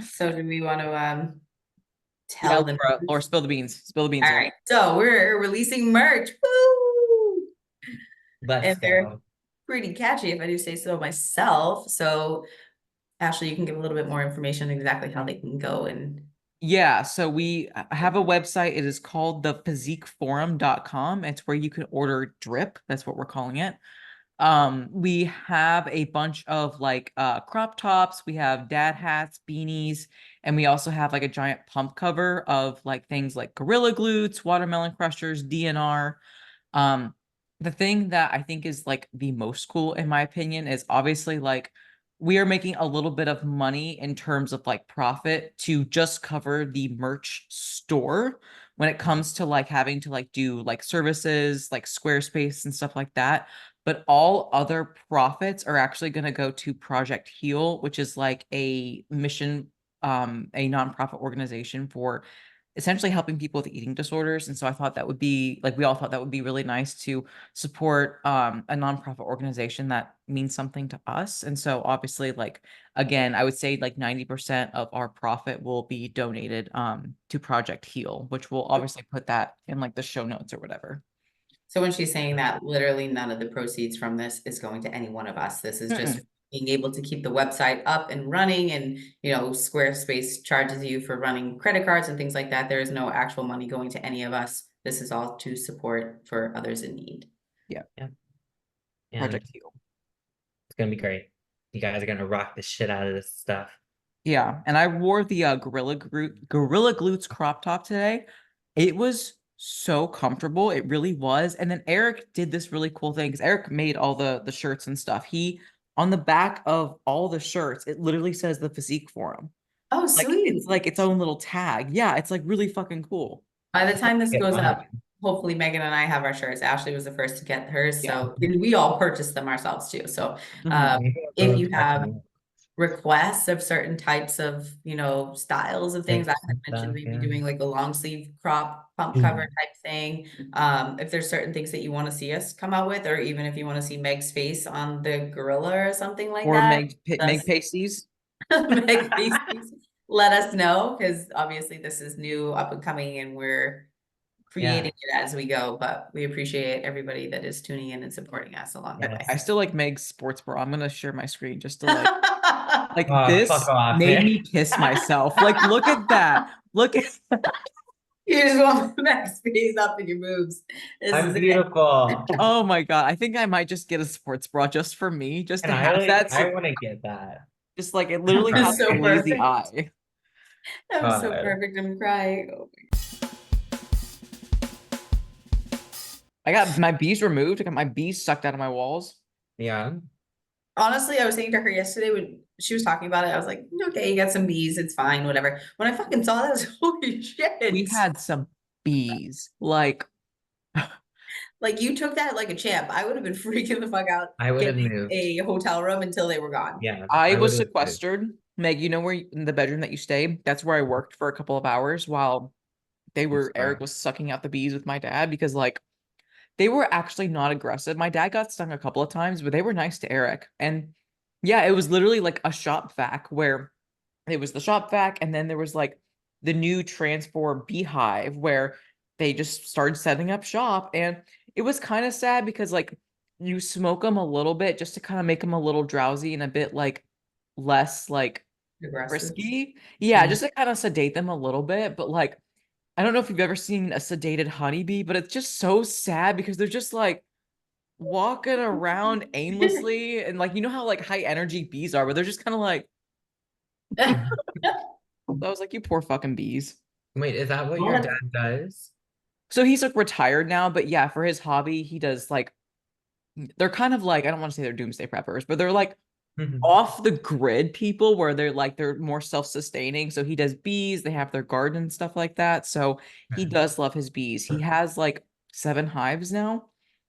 So do we want to Yeah, tell them? Laura, spill the beans. Spill the beans, All Laura. right. So we're releasing merch. Woo! Let's And they're go. pretty catchy if I do say so myself. So Ashley, you can give a little bit more information exactly how they can go and Yeah, so we have a website. It is called the physiqueforum.com. It's where you can order drip. That's what we're calling it. We have a bunch of like crop tops, we have dad hats, beanies, and we also have like a giant pump cover of like things like gorilla glutes, watermelon crushers, DNR. Um, the thing that I think is like the most cool in my opinion is obviously like we are making a little bit of money in terms of like profit to just cover the merch store when it comes to like having to like do like services like Squarespace and stuff like that. But all other profits are actually going to go to Project Heal, which is like a mission, a nonprofit organization for essentially helping people with eating disorders. And so I thought that would be like we all thought that would be really nice to support a nonprofit organization that means something to us. And so obviously, like again, I would say like 90% of our profit will be donated to Project Heal, which will obviously put that in like the show notes or whatever. so when she's saying that, literally none of the proceeds from this is going to any one of us. This is just Mm-mm. being able to keep the website up and running, and Squarespace charges you for running credit cards and things like that. There is no actual money going to any of us. This is all to support for others in need. Yeah, Yeah. And Project Heal. it's gonna be great. You guys are gonna rock the shit out of this stuff. Yeah, and I wore the Gorilla Glutes crop top today. It was so comfortable. It really was. And then Eric did this really cool thing because Eric made all the shirts and stuff. He on the back of all the shirts, it literally says the Physique Forum. Oh, Like sweet. it's like its own little tag. Yeah, it's like really fucking cool. By the time this Get goes mine. up, hopefully Megan and I have our shirts. Ashley was the first to get hers, Yeah. so and we all purchased them ourselves too. So Mhm. if you have requests of certain types of, styles of things. I Shapes had and mentioned stuff, maybe yeah. doing like a long sleeve crop pump cover type thing. If there's certain things that you want to see us come out with, or even if you want to see Meg's face on the gorilla or something like Or that, Meg that's pasties. Meg face, let us know because obviously this is new, up and coming, and we're Yeah. creating it as we go. But we appreciate everybody that is tuning in and supporting us along the I Yes. still like Meg's sports bra. I'm gonna share my screen just to like Oh, fuck this off, made man. me piss myself. Like, look at that. Look at You just want the next face up in your boobs. This I'm is it. beautiful. oh my God. I think I might just get a sports bra just for me, just And to I have like that. I So want to get that. just like it literally That has was like a so lazy perfect. eye. That was so God. perfect. I'm crying. Oh my- I got my bees removed. I got my bees sucked out of my walls. Yeah. Honestly, I was saying to her yesterday when she was talking about it, I was like, okay, you got some bees, it's fine, whatever. When I fucking saw that, I was like, holy We shit. had some bees. Like Like you took that like a champ. I would have been freaking the fuck out I would have getting moved. a hotel room until they were gone. Yeah. I I would was have moved. sequestered. Meg, you know where in the bedroom that you stay? That's where I worked for a couple of hours while Eric Smart. was sucking out the bees with my dad because like they were actually not aggressive. My dad got stung a couple of times, but they were nice to Eric. And yeah, it was literally like a shop vac where it was the shop vac, and then there was like the new transform beehive where they just started setting up shop. And it was kind of sad because like you smoke them a little bit just to kind of make them a little drowsy and a bit like less like Aggressive. risky. Yeah, Mm. just to kind of sedate them a little bit. But like I don't know if you've ever seen a sedated honeybee, but it's just so sad because they're just like walking around aimlessly and like you know how like high energy bees are, but they're just kind of like I was like, you poor fucking bees. Wait, is that what your Well, dad does? So he's like retired now, but yeah, for his hobby, he does like they're kind of like I don't want to say they're doomsday preppers, but they're like off the grid people where they're more self-sustaining. So he does bees, they have their garden and stuff like that. So he does love his bees. He has like 7 hives now,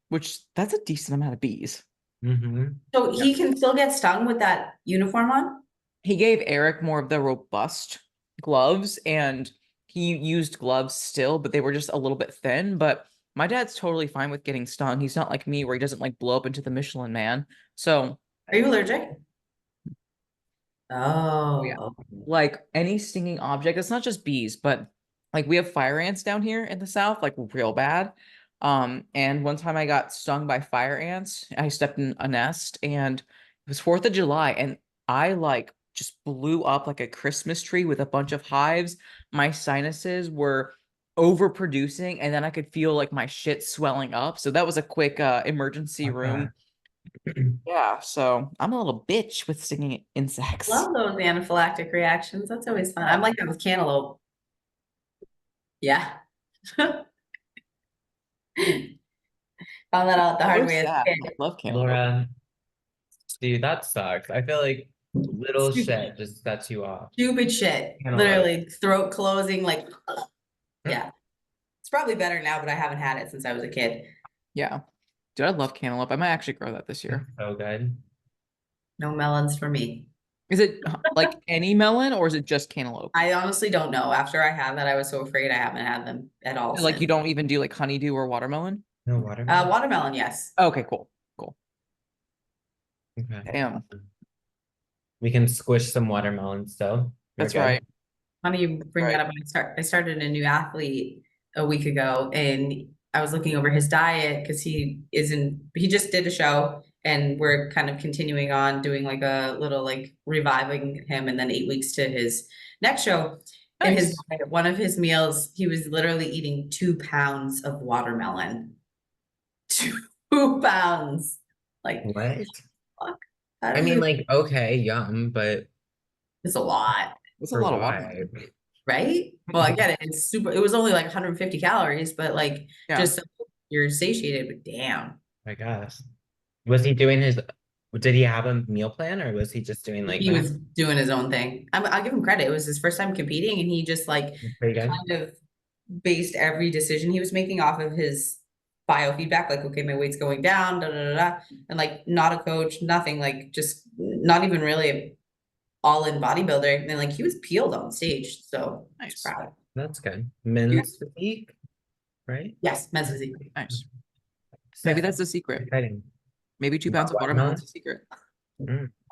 which that's a decent amount of bees. Mm-hmm. so Yeah. he can still get stung with that uniform on? He gave Eric more of the robust gloves and he used gloves still, but they were just a little bit thin. But my dad's totally fine with getting stung. He's not like me where he doesn't like blow up into the Michelin man. So Are you allergic? Yeah. Oh, Like any stinging object. It's not just bees, but like we have fire ants down here in the south, like real bad. And one time I got stung by fire ants. I stepped in a nest and it was 4th of July and I like just blew up like a Christmas tree with a bunch of hives. My sinuses were overproducing and then I could feel like my shit swelling up. So that was a quick emergency room. Yeah, so I'm a little bitch with stinging insects. love those anaphylactic reactions. That's always fun. I'm like that with cantaloupe. Yeah. Found that out the hard So way as sad. a I kid. love cantaloupe. Laura, dude, that sucks. I feel like little shit Stupid, just sets you off. stupid shit. Cantaloupe. Literally throat closing, like, yeah. It's probably better now, but I haven't had it since I was a kid. Yeah. Dude, I love cantaloupe. I might actually grow that this year. So good. No melons for me. Is it like any melon or is it just cantaloupe? I honestly don't know. After I had that, I was so afraid I haven't had them at all Like you since. don't even do like honeydew or watermelon? No watermelon. Watermelon, yes. Okay, cool. Cool. Okay. Damn. We can squish some watermelon still. We're That's good. right. Funny you bring Right. that up. I started a new athlete a week ago, and I was looking over his diet because he just did a show, and we're kind of continuing on doing like a little like reviving him, and then 8 weeks to his next show. And his Nice. diet, one of his meals, he was literally eating 2 pounds of watermelon. 2 pounds. Like, What? fuck. How I do mean, you? like, okay, yum, but It's a lot. That's a for lot of what? watermelon. Right? Well, I get it. It's super, it was only like 150 calories, but like Yeah. just so you're satiated, but damn. I guess. Was he doing his, did he have a meal plan or was he just doing like He was doing his own thing. I'll give him credit. It was his first time competing, and he just like pretty good? kind of based every decision he was making off of his biofeedback, like, okay, my weight's going down, da da da da. And like not a coach, nothing, like just not even really all in bodybuilder. And like he was peeled on stage. So I was Nice. proud. That's good. Men's physique, right? Yes, men's physique. Nice. Maybe Sick. that's the secret. Exciting. Maybe 2 You pounds of want watermelon's the secret.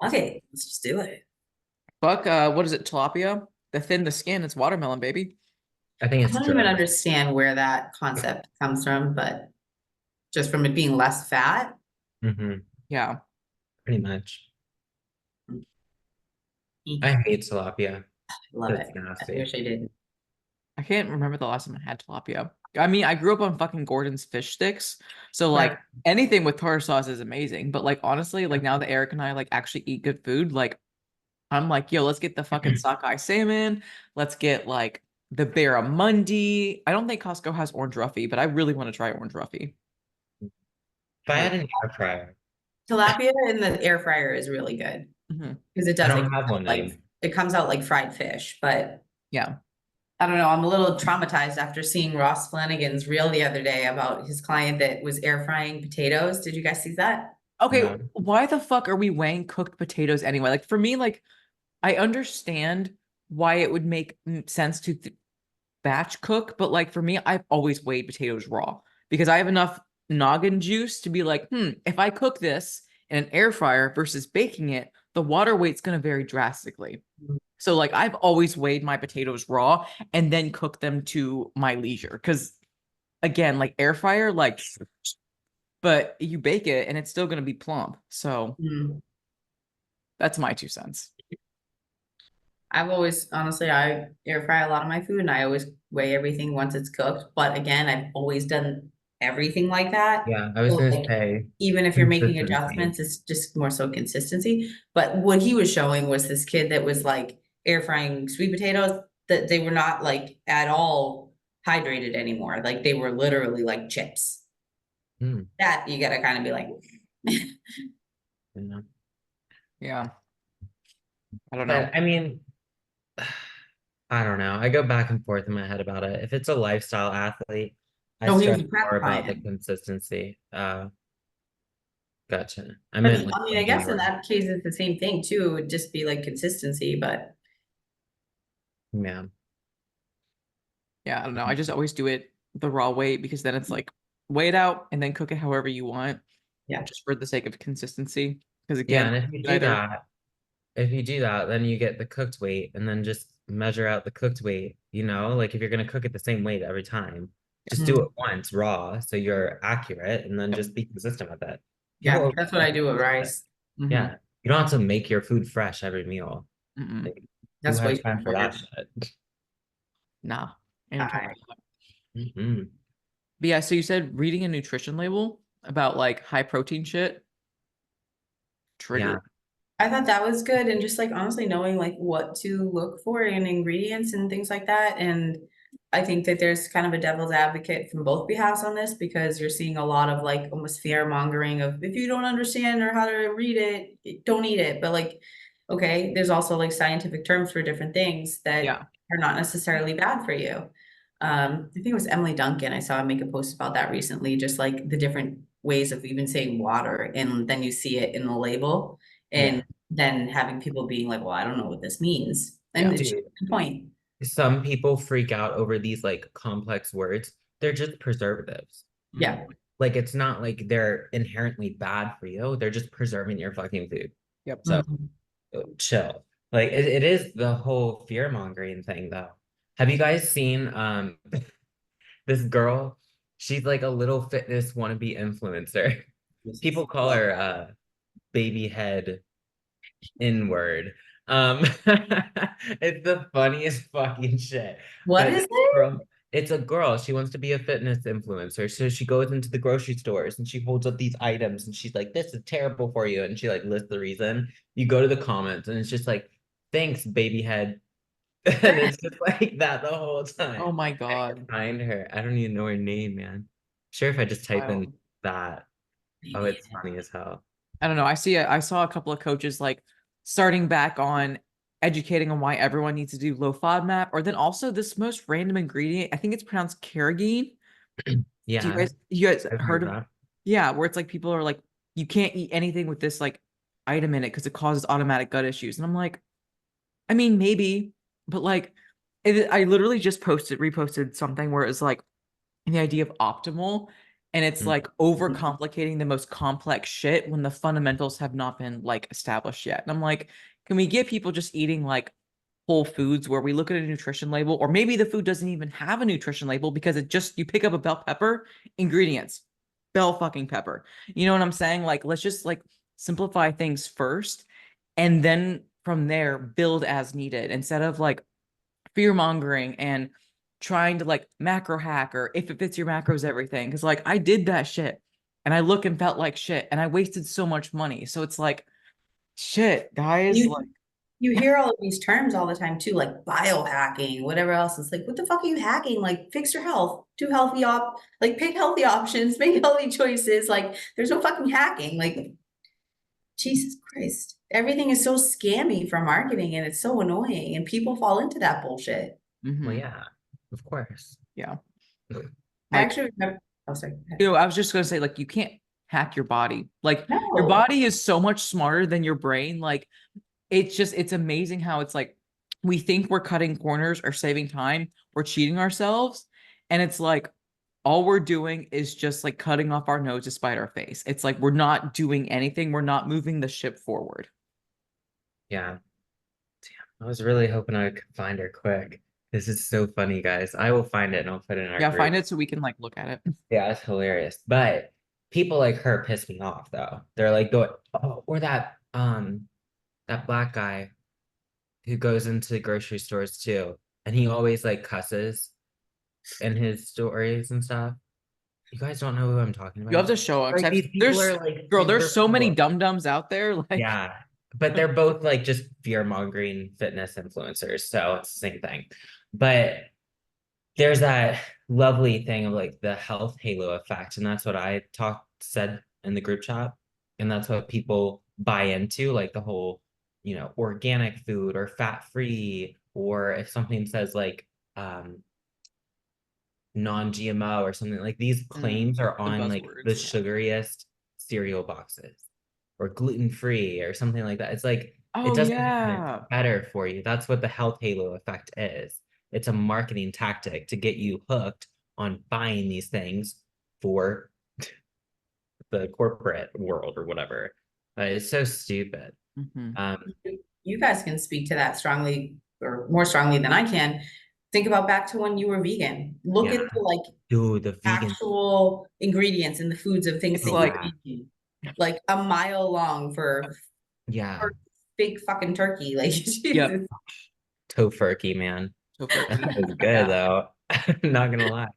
Okay, let's just do it. Fuck, what is it? Tilapia? The thin the skin, it's watermelon, baby. I think I it's don't even drugs. understand where that concept comes from, but just from it being less fat. Mhm, Yeah. pretty much. I hate tilapia. Love That's it. I nasty. wish I didn't. I can't remember the last time I had tilapia. I mean, I grew up on fucking Gordon's fish sticks. So like anything with tartar sauce is amazing. But like honestly, like now that Eric and I like actually eat good food, like I'm like, yo, let's get the fucking sockeye salmon. Let's get like the barramundi. I don't think Costco has orange roughy, but I really want to try orange roughy. If I had an air fryer, Tilapia in the air fryer is really good Mhm. because it I does don't have one like then. it comes out like fried fish, but Yeah. I don't know. I'm a little traumatized after seeing Ross Flanagan's reel the other day about his client that was air frying potatoes. Did you guys see that? Okay, No. why the fuck are we weighing cooked potatoes anyway? Like for me, like I understand why it would make sense to batch cook, but like for me, I've always weighed potatoes raw because I have enough noggin juice to be like, if I cook this in an air fryer versus baking it, the water weight's going to vary drastically. So like I've always weighed my potatoes raw and then cook them to my leisure because again, like air fryer, like, but you bake it and it's still going to be plump. So Mm. that's my 2 cents. I've always, honestly, I air fry a lot of my food and I always weigh everything once it's cooked. But again, I've always done everything like that. Yeah, I was So, gonna like, say even if you're making consistency. adjustments, it's just more so consistency. But what he was showing was this kid that was like air frying sweet potatoes that they were not like at all hydrated anymore. Like they were literally like chips. Hmm, That you gotta kind of be like, you know. Yeah. I don't know. But I mean, I don't know. I go back and forth in my head about it. If it's a lifestyle athlete, I no, he was stress a prep more about the client. consistency. Gotcha. I But meant like I mean, I guess in that case, it's the same thing too. It would just be like consistency, but yeah. Yeah, I don't know. I just always do it the raw way because then it's like weigh it out and then cook it however you want. Yeah. Just for the sake of consistency. Because Yeah, again, and if you you do can either that, if you do that, then you get the cooked weight and then just measure out the cooked weight, you know, like if you're gonna cook it the same weight every time, just do it once raw so you're accurate and then just be consistent with it. People Yeah, always that's what I do with rice. Mhm. yeah. You don't have to make your food fresh every meal. Mm-mm. Like, who That's way has too time for that hard. shit? Nah. Ain't no time I- for that. Mhm. But yeah, so you said reading a nutrition label about like high protein shit Yeah. triggered. I thought that was good, and just like honestly knowing like what to look for in ingredients and things like that. And I think that there's kind of a devil's advocate from both behalves on this, because you're seeing a lot of like almost fear mongering of, if you don't understand or how to read it, don't eat it. But like, okay, there's also like scientific terms for different things that Yeah. are not necessarily bad for you. I think it was Emily Duncan. I saw her make a post about that recently, just like the different ways of even saying water, and then you see it in the label. Yeah. And then having people being like, well, I don't know what this means. Yeah. And it's a Dude, good point. some people freak out over these like complex words. They're just preservatives. Yeah. Like it's not like they're inherently bad for you. They're just preserving your fucking food. Yep. So Mhm. chill. Like it is the whole fear mongering thing though. Have you guys seen this girl? She's like a little fitness wannabe influencer. People call her baby head inward. It's the funniest fucking shit. What But is this it? girl, it's a girl. She wants to be a fitness influencer. So she goes into the grocery stores and she holds up these items and she's like, this is terrible for you. And she like lists the reason. You go to the comments and it's just like, thanks, baby head. And it's just like that the whole Oh time. my I can't God. find her. I don't even know her name, man. Sure, if I just type in Wild. that. Oh, Maybe. it's funny as hell. I don't know. I saw a couple of coaches like starting back on educating on why everyone needs to do low FODMAP, or then also this most random ingredient. I think it's pronounced carrageenan. Yeah, You guys I've heard heard of? that. Yeah, where it's like people are like, you can't eat anything with this like item in it because it causes automatic gut issues. And I'm like, I mean, maybe, but like, I literally just reposted something where it's like the idea of optimal, and it's Mm. like overcomplicating the most complex shit when the fundamentals have not been like established yet. And I'm like, can we get people just eating like whole foods where we look at a nutrition label, or maybe the food doesn't even have a nutrition label because it just, you pick up a bell pepper, ingredients, bell fucking pepper. You know what I'm saying? Like, let's just like simplify things first, and then from there build as needed, instead of like fear mongering and trying to like macro hack, or if it fits your macros, everything. Cause like I did that shit and I look and felt like shit and I wasted so much money. So it's like, shit, guys, You like, you hear all of these terms all the time too, like biohacking, whatever else. It's like, what the fuck are you hacking? Like, fix your health, do healthy like pick healthy options, make healthy choices. Like, there's no fucking hacking. Like, Jesus Christ. Everything is so scammy for marketing, and it's so annoying, and people fall into that bullshit. Well, mhm, yeah, of course. yeah. I Like, actually remember, oh, sorry. Go ahead. you know, I was just gonna say, like, you can't hack your body. Like, your No. body is so much smarter than your brain. Like, it's amazing how it's like we think we're cutting corners or saving time, we're cheating ourselves, and it's like all we're doing is just like cutting off our nose to spite our face. It's like we're not doing anything, we're not moving the ship forward. Yeah. Damn. I was really hoping I could find her quick. This is so funny, guys. I will find it and I'll put it in our Yeah, group. find it so we can like look at it. Yeah, it's hilarious. But people like her piss me off though. They're like going, oh, or that black guy who goes into grocery stores too. And he always like cusses in his stories and stuff. You guys don't know who I'm talking You have about? to show them. Like these people are There's, like girl, there's super so many cool. dum-dums out there. Like, Yeah, but they're both like just fear-mongering fitness influencers, so it's the same thing. But there's that lovely thing of like the health halo effect, and that's what I said in the group chat, and that's what people buy into, like the whole, organic food or fat-free, or if something says like non-GMO or something, like these claims are the on like the buzzwords. Yeah. sugariest cereal boxes or gluten-free or something like that. It's like it Oh doesn't mean it's yeah. better for you. That's what the health halo effect is. It's a marketing tactic to get you hooked on buying these things for the corporate world or whatever. It's so stupid. Mhm. Um, you guys can speak to that strongly or more strongly than I can. Think about back to when you were vegan. Look Yeah. at the like Dude, the vegan. actual ingredients in the foods of things It's that like- you're eating. Like a mile long for Yeah. big fucking turkey. Like Jesus. Yep. Tofurkey, man. Tofurkey. That was good Yeah. though. I'm not gonna lie.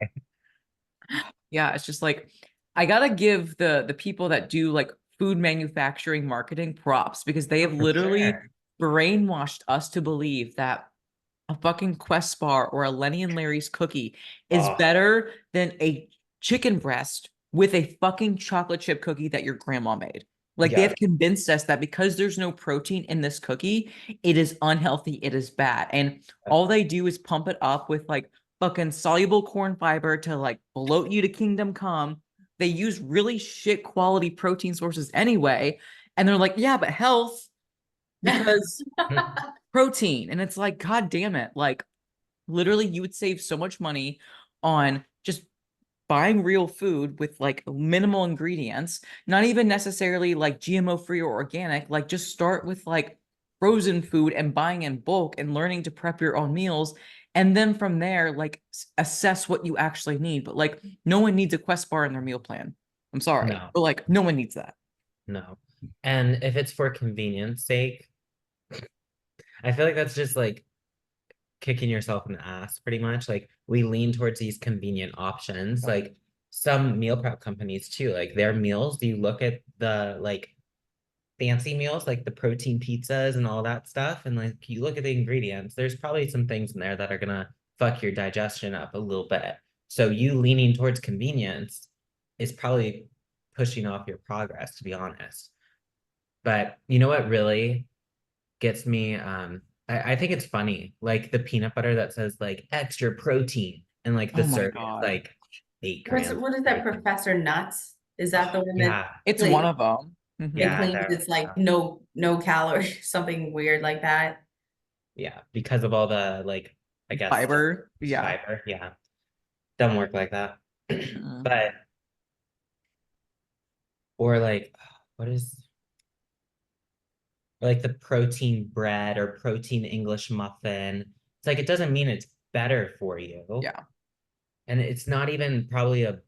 Yeah, it's just like I gotta give the people that do like food manufacturing marketing props because they have For literally sure. brainwashed us to believe that a fucking Quest bar or a Lenny and Larry's cookie is Oh. better than a chicken breast with a fucking chocolate chip cookie that your grandma made. Like they Yeah. have convinced us that because there's no protein in this cookie, it is unhealthy, it is bad. And all they do is pump it up with like fucking soluble corn fiber to like bloat you to kingdom come. They use really shit quality protein sources anyway. And they're like, yeah, but health because protein. And it's like, God damn it. Like, literally, you would save so much money on just buying real food with like minimal ingredients, not even necessarily like GMO free or organic. Like, just start with like frozen food and buying in bulk and learning to prep your own meals. And then from there, like assess what you actually need. But like, no one needs a Quest bar in their meal plan. I'm sorry, No. but like, no one needs that. No. And if it's for convenience sake, I feel like that's just like kicking yourself in the ass pretty much. Like we lean towards these convenient options. Like some meal prep companies too, like their meals, you look at the like fancy meals, like the protein pizzas and all that stuff, and like you look at the ingredients, there's probably some things in there that are gonna fuck your digestion up a little bit. So you leaning towards convenience is probably pushing off your progress, to be honest. But you know what really gets me? I think it's funny, like the peanut butter that says like extra protein, and like the Oh my serving is God. like 8 grams. What is that, protein. Professor Nuts? Is that the one that Yeah, It's like, one of them. they yeah, claim it's like no calories, something weird like that? yeah, because of all the like, I guess Fiber. Yeah. fiber. Yeah, doesn't work like that. But or like what is like the protein bread or protein English muffin? It's like it doesn't mean it's better for you. Yeah. And it's not even probably a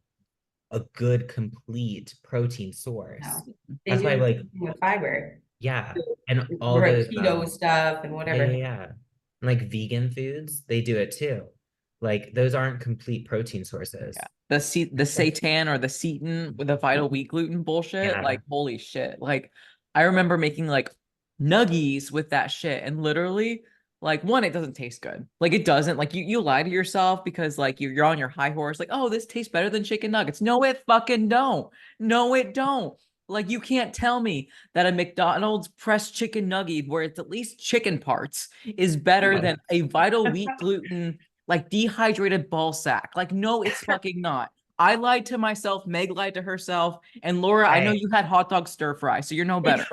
good complete protein source. No. They That's do why the like same thing with fiber. yeah, and all Right, those keto stuff and yeah, whatever. yeah. Like vegan foods, they do it too. Like those aren't complete protein sources. Yeah. The seitan or the seitan with the vital wheat gluten bullshit. Yeah. Like, holy shit. Like, I remember making like nuggies with that shit. And literally, like, one, it doesn't taste good. Like, it doesn't. Like, you lie to yourself because like you're on your high horse, like, oh, this tastes better than chicken nuggets. No, it fucking don't. No, it don't. Like, you can't tell me that a McDonald's pressed chicken nugget, where it's at least chicken parts, is better than a vital wheat gluten, like dehydrated ball sack. Like, no, it's fucking not. I lied to myself, Meg lied to herself, and Laura, I know Hey. you had hot dog stir fry, so you're no better.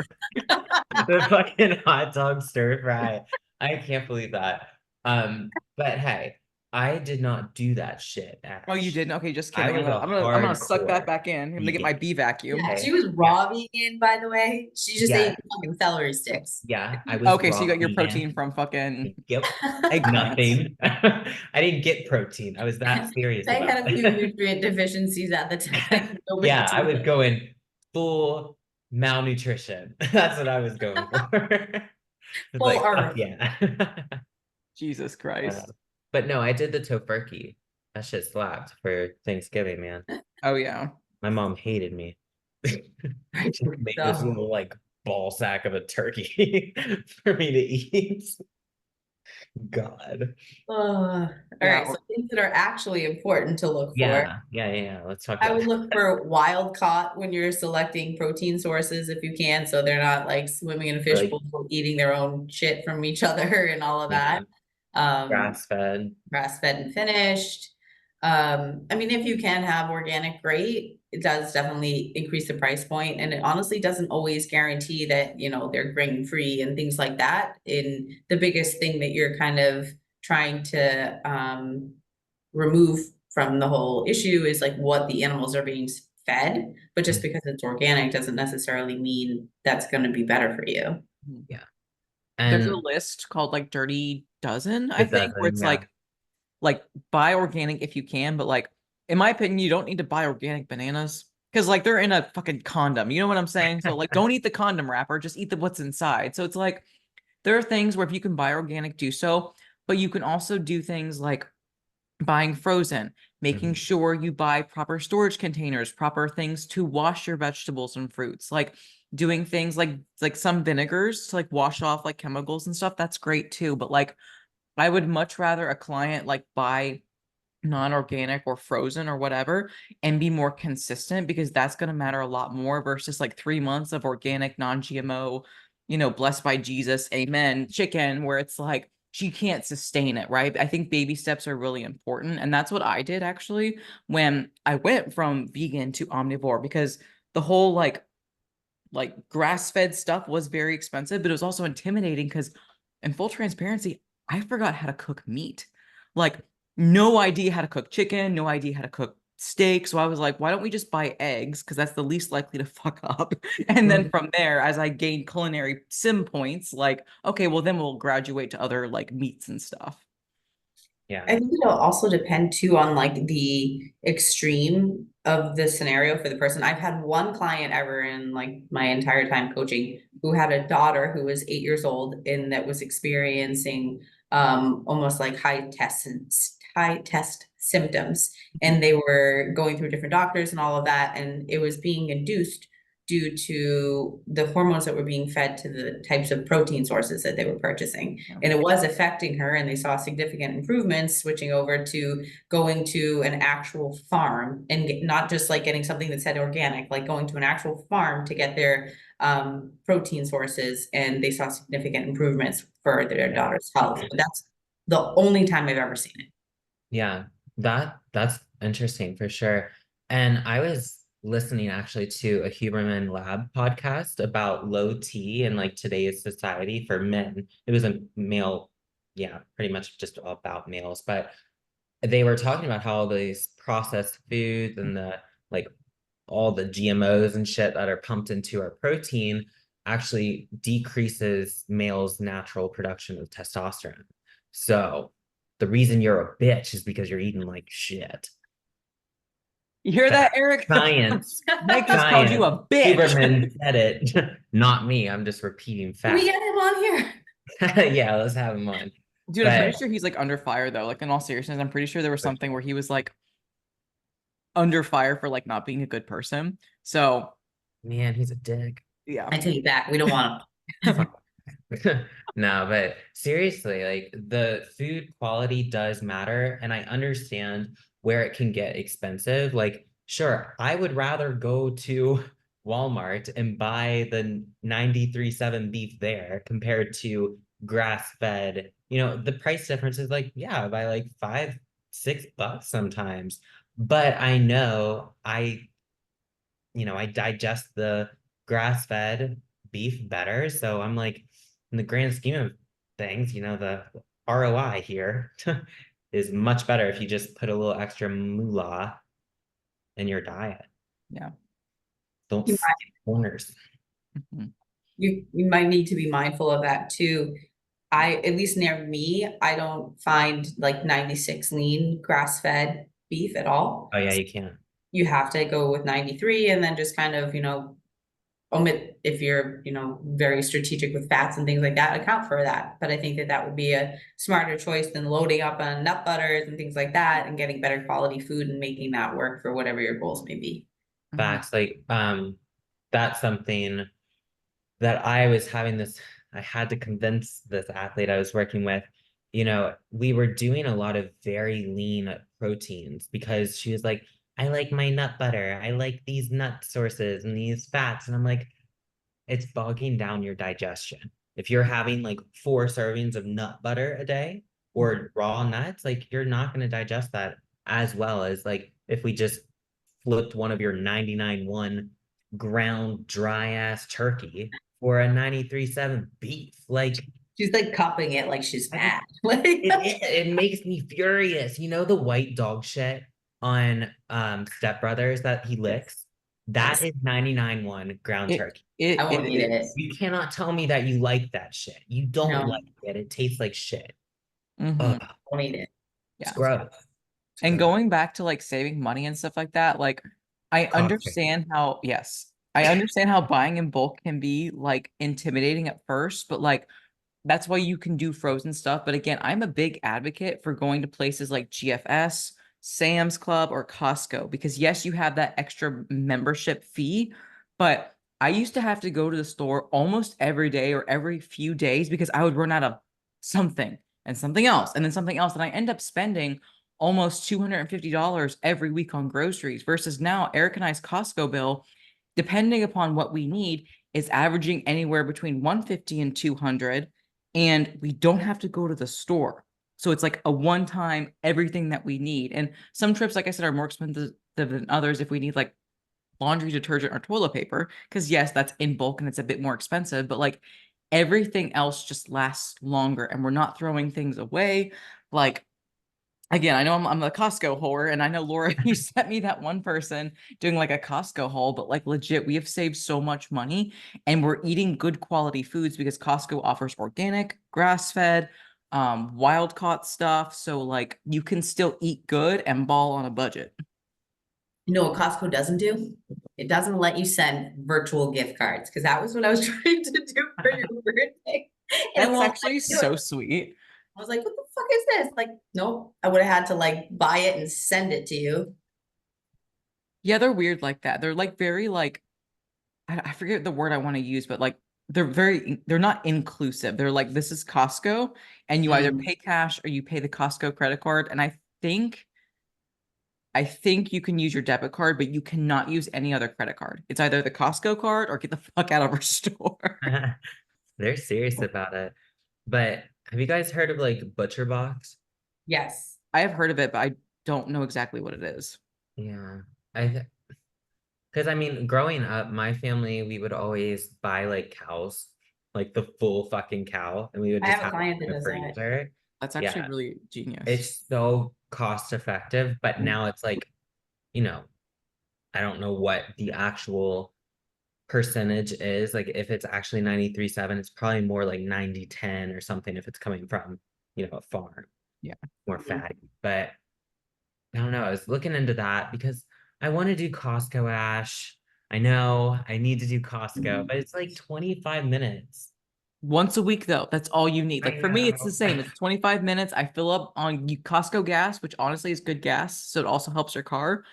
The fucking hot dog stir fry. I can't believe that. But hey, I did not do that shit, Oh, you Ash. didn't? Okay, just I kidding. was a I'm gonna suck that hardcore back in. I'm gonna get vegan. my bee vacuum. Yeah, Okay. she was raw vegan, by the way. She just Yeah. ate fucking celery sticks. Yeah, I was Okay, so you raw got your vegan. protein from fucking Yep. eggplants. Nothing. I didn't get protein. I was that serious I about had a few it. nutrient deficiencies at the time. No big Yeah, I was deal. going full malnutrition. That's what I was going for. It's Full like, fuck earth. yeah. Jesus Christ. But no, I did the tofurkey. That shit slapped for Thanksgiving, man. Oh yeah. My mom hated me. She made this So, little like ball sack of a turkey for me to eat. God. all Yeah. right, so things that are actually important to look for. Yeah. Let's talk I about would look for wild caught when you're selecting protein sources if you can, so they're not like swimming in a Like- fishbowl, eating their own shit from each other and all of that. grass fed. Grass-fed and finished. I mean, if you can have organic, great. It does definitely increase the price point, and it honestly doesn't always guarantee that, you know, they're grain-free and things like that. And the biggest thing that you're kind of trying to remove from the whole issue is like what the animals are being fed. But just because it's organic doesn't necessarily mean that's going to be better for you. Yeah. There's a And list called like Dirty Dozen, I it think, where doesn't, it's yeah. like buy organic if you can, but like in my opinion, you don't need to buy organic bananas because like they're in a fucking condom. You know what I'm saying? So like don't eat the condom wrapper, just eat the what's inside. So it's like there are things where if you can buy organic, do so, but you can also do things like buying frozen, making Mhm. sure you buy proper storage containers, proper things to wash your vegetables and fruits, like doing things like some vinegars to like wash off like chemicals and stuff. That's great too. But like I would much rather a client like buy non-organic or frozen or whatever and be more consistent because that's going to matter a lot more versus like 3 months of organic non-GMO, blessed by Jesus, amen, chicken, where it's like she can't sustain it, right? I think baby steps are really important. And that's what I did actually when I went from vegan to omnivore because the whole like grass-fed stuff was very expensive, but it was also intimidating because in full transparency, I forgot how to cook meat. Like no idea how to cook chicken, no idea how to cook steak. So I was like, why don't we just buy eggs? Because that's the least likely to fuck up. And then Mhm. from there, as I gained culinary sim points, like, okay, well then we'll graduate to other like meats and stuff. Yeah. I think it'll also depend too on like the extreme of the scenario for the person. I've had one client ever in like my entire time coaching who had a daughter who was 8 years old and that was experiencing almost like high test symptoms. And they were going through different doctors and all of that, and it was being induced due to the hormones that were being fed to the types of protein sources that they were purchasing. Yeah. And it was affecting her, and they saw significant improvements switching over to going to an actual farm and not just like getting something that said organic, like going to an actual farm to get their protein sources. And they saw significant improvements for their Yeah. daughter's health. But that's the only time I've ever seen it. Yeah, that's interesting for sure. And I was listening actually to a Huberman Lab podcast about low T and like today's society for men. It was a male, yeah, pretty much just about males, but they were talking about how all these processed foods and the like all the GMOs and shit that are pumped into our protein actually decreases males' natural production of testosterone. So the reason you're a bitch is because you're eating like shit. You hear that, Fact. Eric? Science. Mike just called you Science. a bitch. Huberman said it, not me. I'm just repeating Can we facts. get him on here? Yeah, let's have him on. Dude, I'm pretty But sure he's like under fire though. Like in all seriousness, I'm pretty sure there was something where he was like under fire for like not being a good person. So man, he's a dick. yeah. I take it back. We don't want him. Fuck. No, but seriously, like the food quality does matter, and I understand where it can get expensive. Like, sure, I would rather go to Walmart and buy the 93.7 beef there compared to grass-fed. The price difference is like, yeah, by like $5, $6 sometimes. But I know I digest the grass-fed beef better. So I'm like, in the grand scheme of things, the ROI here is much better if you just put a little extra moolah in your diet. Yeah. Don't You skip corners. Mhm. you might need to be mindful of that too. At least near me, I don't find like 96 lean grass-fed beef at all. Oh yeah, you can. You have to go with 93 and then just kind of, omit if you're, very strategic with fats and things like that, account for that. But I think that that would be a smarter choice than loading up on nut butters and things like that and getting better quality food and making that work for whatever your goals may be. Mhm. Facts. Like, that's something that I had to convince this athlete I was working with, we were doing a lot of very lean proteins because she was like, I like my nut butter. I like these nut sources and these fats. And I'm like, it's bogging down your digestion. If you're having like 4 servings of nut butter a day or raw nuts, like you're not going to digest that as well as like if we just flipped one of your 99.1 ground dry ass turkey for a 93.7 beef. Like She's like cupping it like she's I just fat. Like, it makes me furious. The white dog shit on Step Brothers that he licks? That is 99.1 ground It turkey. it I won't it eat it. is. You cannot tell me that you like that shit. You don't No, like it. It tastes like shit. Mhm. Ugh, won't eat it. it's Yeah. gross. It's And gross. going back to like saving money and stuff like that, like I Cost saving. understand how, yes, I understand how buying in bulk can be like intimidating at first, but like that's why you can do frozen stuff. But again, I'm a big advocate for going to places like GFS, Sam's Club, or Costco because yes, you have that extra membership fee, but I used to have to go to the store almost every day or every few days because I would run out of something and something else and then something else. And I end up spending almost $250 every week on groceries versus now Eric and I's Costco bill, depending upon what we need, is averaging anywhere between 150 and 200, and we don't have to go to the store. So it's like a one-time everything that we need. And some trips, like I said, are more expensive than others if we need like laundry detergent or toilet paper, because yes, that's in bulk and it's a bit more expensive, but like everything else just lasts longer and we're not throwing things away. Like again, I know I'm a Costco whore, and I know Laura, you sent me that one person doing like a Costco haul, but like legit, we have saved so much money and we're eating good quality foods because Costco offers organic, grass-fed, wild caught stuff. So like you can still eat good and ball on a budget. You know what Costco doesn't do? It doesn't let you send virtual gift cards because that was what I was trying to do for your birthday. And it That's won't let actually you do it. so sweet. I was like, what the fuck is this? Like, nope. I would have had to like buy it and send it to you. Yeah, they're weird like that. They're like very like I forget the word I want to use, but like they're not inclusive. They're like, this is Costco, and you either Mm. pay cash or you pay the Costco credit card. And I think you can use your debit card, but you cannot use any other credit card. It's either the Costco card or get the fuck out of our store. They're serious about it. But have you guys heard of like Butcher Box? Yes. I have heard of it, but I don't know exactly what it is. Yeah. I because I mean, growing up, my family, we would always buy like cows, like the full fucking cow, and we would I just have a have it client that in the does that. freezer. That's actually Yeah. really genius. It's so cost effective, but now it's like, you know, I don't know what the actual percentage is. Like if it's actually 93.7, it's probably more like 90-10 or something if it's coming from, a farm, Yeah. more Mhm. fatty. But I don't know. I was looking into that because I want to do Costco, Ash. I know I need to do Costco, but it's like 25 minutes. Once a week, though, that's all you need. I Like for me, it's the know. same. It's 25 minutes. I fill up on Costco gas, which honestly is good gas. So it also helps your car.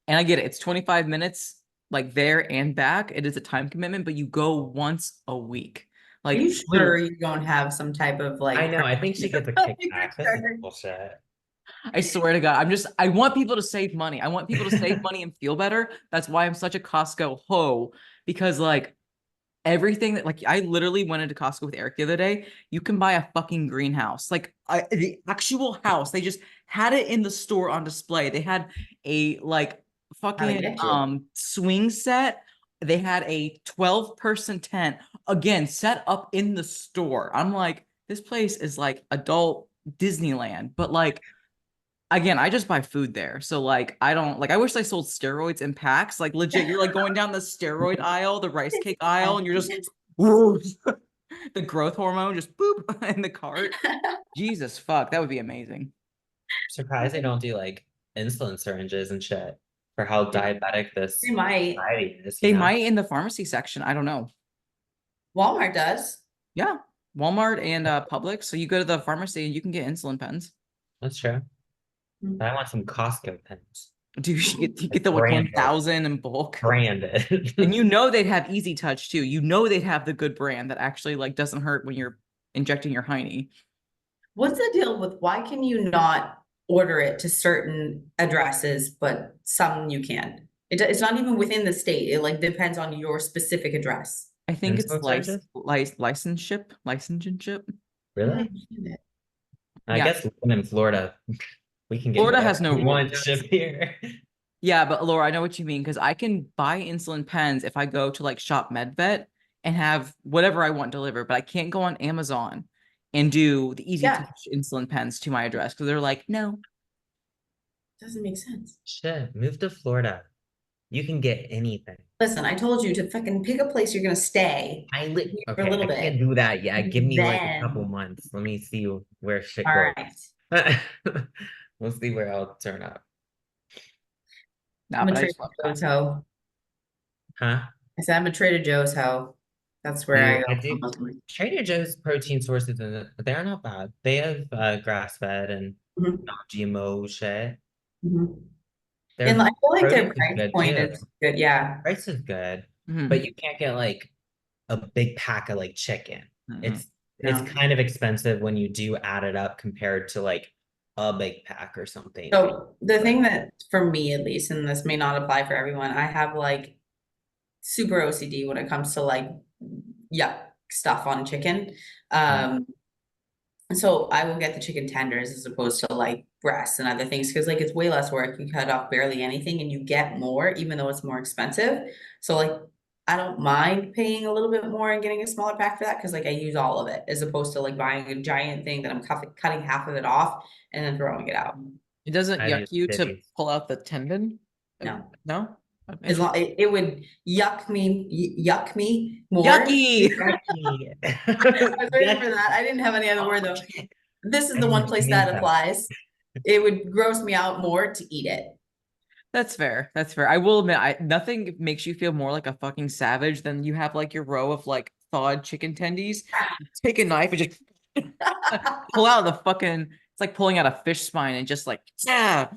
And I get it. It's 25 minutes like there and back. It is a time commitment, but you go once a week. Are you Like sure literally, you don't have some type of I like know. I think she gets a kickback. This is bullshit. I swear to God, I want people to save money. I want people to save money and feel better. That's why I'm such a Costco hoe because like everything that like I literally went into Costco with Eric the other day. You can buy a fucking greenhouse, like the actual house. They just had it in the store on display. They had a like how to fucking get you. swing set. They had a 12-person tent again set up in the store. I'm like, this place is like adult Disneyland, but like again, I just buy food there. So like I don't like I wish I sold steroids in packs. Like legit, you're like going down the steroid aisle, the rice cake aisle, and you're just the growth hormone just boop in the cart. Jesus fuck, that would be amazing. Surprised they don't do like insulin syringes and shit for how diabetic They this might. society is, They might in the pharmacy section. I don't know. Walmart does. Yeah. Walmart and Publix. So you go to the pharmacy and you can get insulin pens. That's true. Mm. But I want some Costco pens. Do you Like get the like branded. 1,000 in bulk? Branded. And you know they'd have Easy Touch too. You know they'd have the good brand that actually like doesn't hurt when you're injecting your hiney. What's the deal with why can you not order it to certain addresses, but some you can? It's not even within the state. It like depends on your specific address. I think it's Insulin syringes? licenseship. I don't Really? understand it. I Yeah. guess living in Florida, we can get Florida whatever has no we want rules. shipped here. Yeah, but Laura, I know what you mean because I can buy insulin pens if I go to like Shop MedVet and have whatever I want delivered, but I can't go on Amazon and do the Easy Yeah, Touch insulin pens to my address because they're like, no. doesn't make sense. Shit, move to Florida. You can get anything. Listen, I told you to fucking pick a place you're gonna stay for a Okay, little I can't bit. do that yet. Give me like a couple Then, months. Let me see where shit all goes. right. We'll see where I'll turn up. No, I'm a but I Trader just love Joe's Costco. hoe. Huh? I said I'm a Trader Joe's hoe. That's where I I go for do. most of my. Trader Joe's protein sources, and they're not bad. They have grass fed and Mhm, non-GMO shit. mhm. And Their I feel like their produce is price good point too. is good. Yeah. Price is good, but Mhm. you can't get like a big pack of like chicken. Mhm. It's No. kind of expensive when you do add it up compared to like a big pack or something. So the But thing that for me at least, and this may not apply for everyone, I have like super OCD when it comes to like yuck stuff on chicken. Um, and so I will get the chicken tenders as opposed to like breasts and other things because like it's way less work. You cut off barely anything and you get more, even though it's more expensive. So like I don't mind paying a little bit more and getting a smaller pack for that because like I use all of it as opposed to like buying a giant thing that I'm cutting half of it off and then throwing it out. It doesn't I do yuck you to titties. pull out the tendon? No. No? As long Interesting. it would yuck me more. Yucky! Yucky. I was waiting for Yucky. that. I didn't have any other Oh, word though. This is I the one didn't place need that that. applies. It would gross me out more to eat it. That's fair. That's fair. I will admit, nothing makes you feel more like a fucking savage than you have like your row of like thawed chicken tendies. Take a knife and just pull out the fucking. It's like pulling out a fish spine and just like, yeah.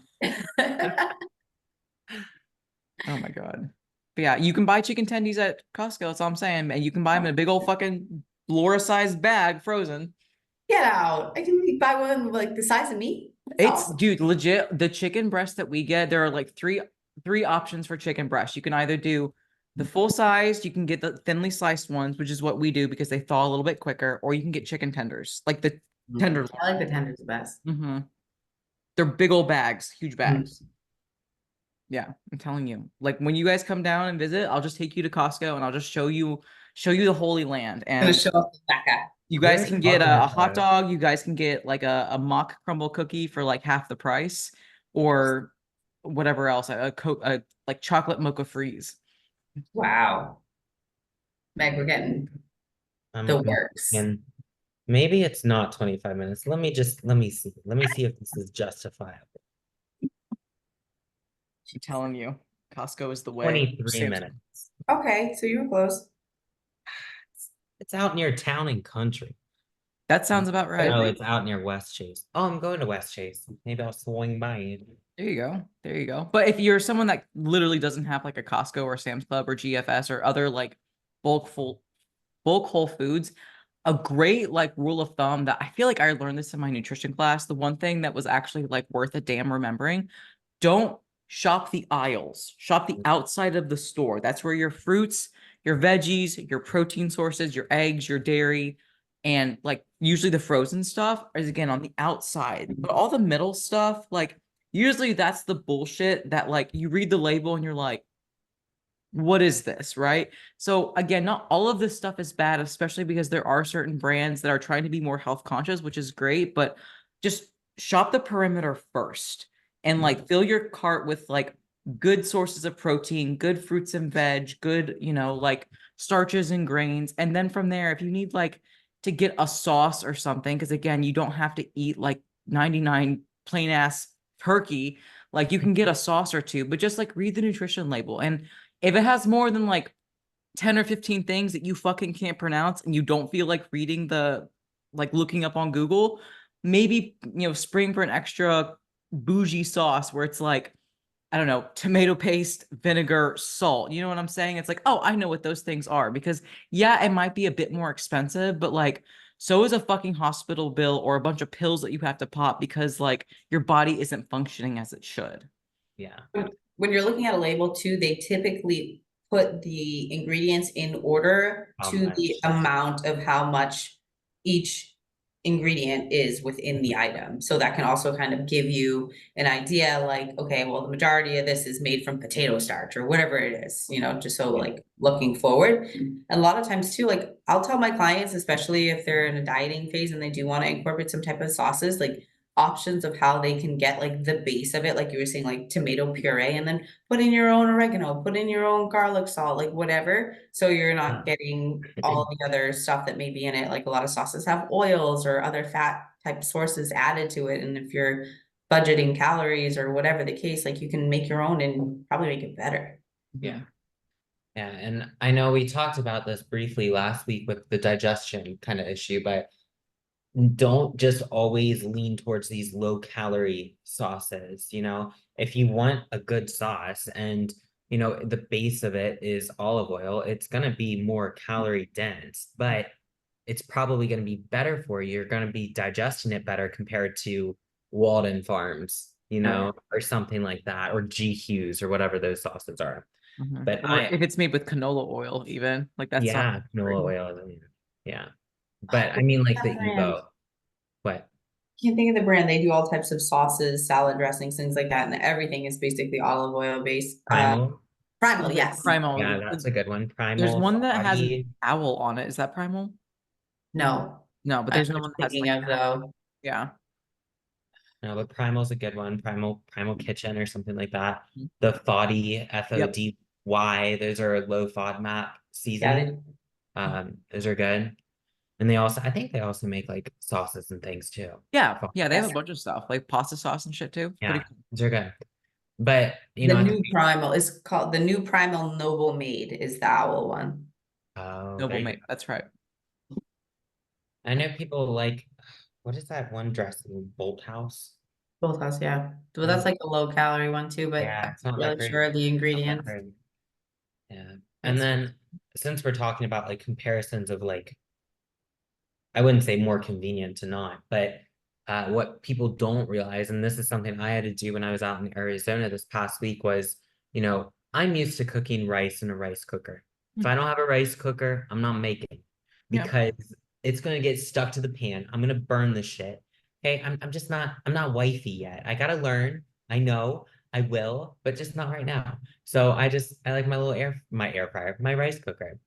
Oh my god. But yeah, you can buy chicken tendies at Costco. That's all I'm saying, and you can buy them in a big old fucking Laura-sized bag, frozen. Get out. I can buy one like the size of me. That's It's all. dude, legit. The chicken breast that we get, there are like three options for chicken breast. You can either do the full size, you can get the thinly sliced ones, which is what we do because they thaw a little bit quicker, or you can get chicken tenders, like the tenderloin. I like the tenders the best. Mm-hmm. They're big old bags, huge Mhm. bags. Yeah, I'm telling you. Like when you guys come down and visit, I'll just take you to Costco and I'll just show you the Holy Land. Gonna And show off the Becca. you guys Where's can get a hot August? dog. You guys can get like a mock crumble cookie for like half the price, or whatever else, a like chocolate mocha freeze. Wow. Meg, we're getting the I'm works. thinking maybe it's not 25 minutes. Let me see. Let me see if this is justifiable. I'm telling you, Costco is the way. 23 Sam's- minutes. Okay, so you were close. It's out near town and country. That sounds about right. Oh, it's out near West Chase. Oh, I'm going to West Chase. Maybe I'll swing by it. There you go. There you go. But if you're someone that literally doesn't have like a Costco or Sam's Club or GFS or other like bulk full bulk Whole Foods, a great like rule of thumb that I feel like I learned this in my nutrition class. The one thing that was actually like worth a damn remembering: don't shop the aisles, shop the outside of the store. That's where your fruits, your veggies, your protein sources, your eggs, your dairy, and like usually the frozen stuff is again on the outside. But all the middle stuff, like usually that's the bullshit that like you read the label and you're like, what is this, right? So again, not all of this stuff is bad, especially because there are certain brands that are trying to be more health conscious, which is great, but just shop the perimeter first and like fill your cart with like good sources of protein, good fruits and veg, good, like starches and grains. And then from there, if you need like to get a sauce or something, because again, you don't have to eat like 99 plain ass turkey, like you can get a sauce or two, but just like read the nutrition label. And if it has more than like 10 or 15 things that you fucking can't pronounce and you don't feel like reading like looking up on Google, maybe, spring for an extra bougie sauce where it's like, I don't know, tomato paste, vinegar, salt. You know what I'm saying? It's like, oh, I know what those things are because yeah, it might be a bit more expensive, but like, so is a fucking hospital bill or a bunch of pills that you have to pop because like your body isn't functioning as it should. Yeah. When you're looking at a label too, they typically put the ingredients in order How to the much? amount of how much each ingredient is within the item. So that can also kind of give you an idea like, okay, well, the majority of this is made from potato starch or whatever it is, just so like looking forward. And a lot of times too, like I'll tell my clients, especially if they're in a dieting phase and they do want to incorporate some type of sauces, like options of how they can get like the base of it, like you were saying, like tomato puree, and then put in your own oregano, put in your own garlic salt, like whatever. So you're not getting all the other stuff that may be in it. Like a lot of sauces have oils or other fat type sources added to it. And if you're budgeting calories or whatever the case, like you can make your own and probably make it better. Yeah. Yeah, and I know we talked about this briefly last week with the digestion kind of issue, but don't just always lean towards these low calorie sauces. If you want a good sauce and the base of it is olive oil, it's going to be more calorie dense, but it's probably going to be better for you. You're going to be digesting it better compared to Walden Farms, or something like that, or G Hughes or whatever those sauces are. But Or if it's made with canola oil, even like that's yeah, canola oil. Yeah. But I mean, like the Evo. What? Can't think of the brand. They do all types of sauces, salad dressings, things like that, and everything is basically olive oil based. Primal? Primal, yes. Primal. Yeah, that's a good one. There's Primal, one that has an Saudi. owl on it. Is that Primal? No, No, but I'm there's no one that has thinking like of though. yeah. No, but Primal's a good one. Primal Kitchen or something like that. Mhm. The FODY, FODY, those are low FODMAP seasoning. Those are good. And I think they also make like sauces and things too. Yeah, they have a Yes. bunch of stuff like pasta sauce and shit too. It's Yeah, pretty cool. those are good. But The new Primal is called the new Primal Noble Made is the owl one. oh, Noble there you Mate, that's right. go. I know people like, what is that one dressing? Bolt House? Both House, yeah. Well, What that's is like a low calorie one too, but Yeah, I'm it's not not that really great. sure of the Not that ingredients. great. Yeah. And then since we're talking about like comparisons of like, I wouldn't say more convenient to not, but what people don't realize, and this is something I had to do when I was out in Arizona this past week, was, I'm used to cooking rice in a rice cooker. If I don't have a rice cooker, I'm not making Yeah. because it's going to get stuck to the pan. I'm going to burn the shit. Okay. I'm not wifey yet. I got to learn. I know I will, but just not right now. So I like my little my air fryer, my rice cooker.